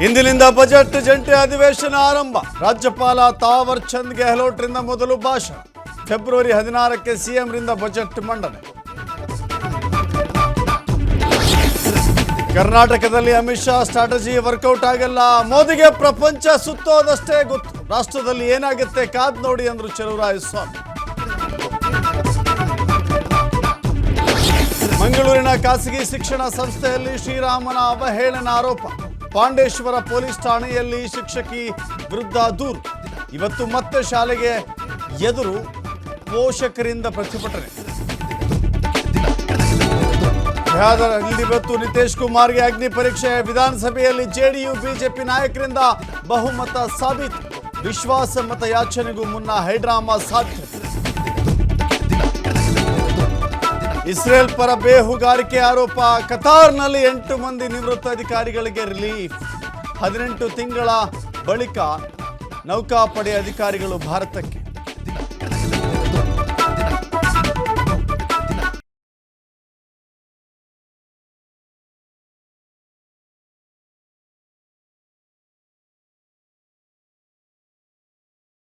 ಇಂದಿನಿಂದ ಬಜೆಟ್ ಜಂಟಿ ಅಧಿವೇಶನ ಆರಂಭ. ರಾಜ್ಯಪಾಲ ತಾವರ್ ಚಂದ್ ಗೆಹ್ಲೋಟ್ರಿಂದ ಮೊದಲು ಭಾಷಣ. ಫೆಬ್ರವರಿ 16ಕ್ಕೆ ಸಿಎಂರಿಂದ ಬಜೆಟ್ ಮಂಡನೆ. ಕರ್ನಾಟಕದಲ್ಲಿ ಅಮಿತ್ ಶಾ ಸ್ಟ್ರಾಟಜಿ ವರ್ಕೌಟ್ ಆಗಲ್ಲ. ಮೋದಿಗೆ ಪ್ರಪಂಚ ಸುತ್ತೋದಷ್ಟೇ ಗೊತ್ತು. ರಾಷ್ಟ್ರದಲ್ಲಿ ಏನಾಗುತ್ತೆ ಕಾದ್ ನೋಡಿ ಅಂದ್ರು ಚಲುವರಾಯಸ್ವಾಮಿ. ಮಂಗಳೂರಿನ ಖಾಸಗಿ ಶಿಕ್ಷಣ ಸಂಸ್ಥೆಯಲ್ಲಿ ಶ್ರೀರಾಮನ ಅವಹೇಳನ ಆರೋಪ. ಪಾಂಡೇಶ್ವರ ಪೊಲೀಸ್ ಠಾಣೆಯಲ್ಲಿ ಶಿಕ್ಷಕಿ ವಿರುದ್ಧ ದೂರು. ಇವತ್ತು ಮತ್ತೆ ಶಾಲೆಗೆ ಎದುರು ಪೋಷಕರಿಂದ ಪ್ರತಿಭಟನೆ. ಬಿಹಾರದಲ್ಲಿ ಇವತ್ತು ನಿತೀಶ್ ಕುಮಾರ್ಗೆ ಅಗ್ನಿ ಪರೀಕ್ಷೆ. ವಿಧಾನಸಭೆಯಲ್ಲಿ ಜೆಡಿಯು ಬಿಜೆಪಿ ನಾಯಕರಿಂದ ಬಹುಮತ ಸಾಬೀತು. ವಿಶ್ವಾಸ ಮತ ಯಾಚನೆಗೂ ಮುನ್ನ ಹೈಡ್ರಾಮಾ ಸಾಧ್ಯತೆ. ಇಸ್ರೇಲ್ ಪರ ಬೇಹುಗಾರಿಕೆ ಆರೋಪ. ಕತಾರ್ನಲ್ಲಿ 8 ಮಂದಿ ನಿವೃತ್ತ ಅಧಿಕಾರಿಗಳಿಗೆ ರಿಲೀಫ್. 18 ತಿಂಗಳ ಬಳಿಕ ನೌಕಾಪಡೆ ಅಧಿಕಾರಿಗಳು ಭಾರತಕ್ಕೆ.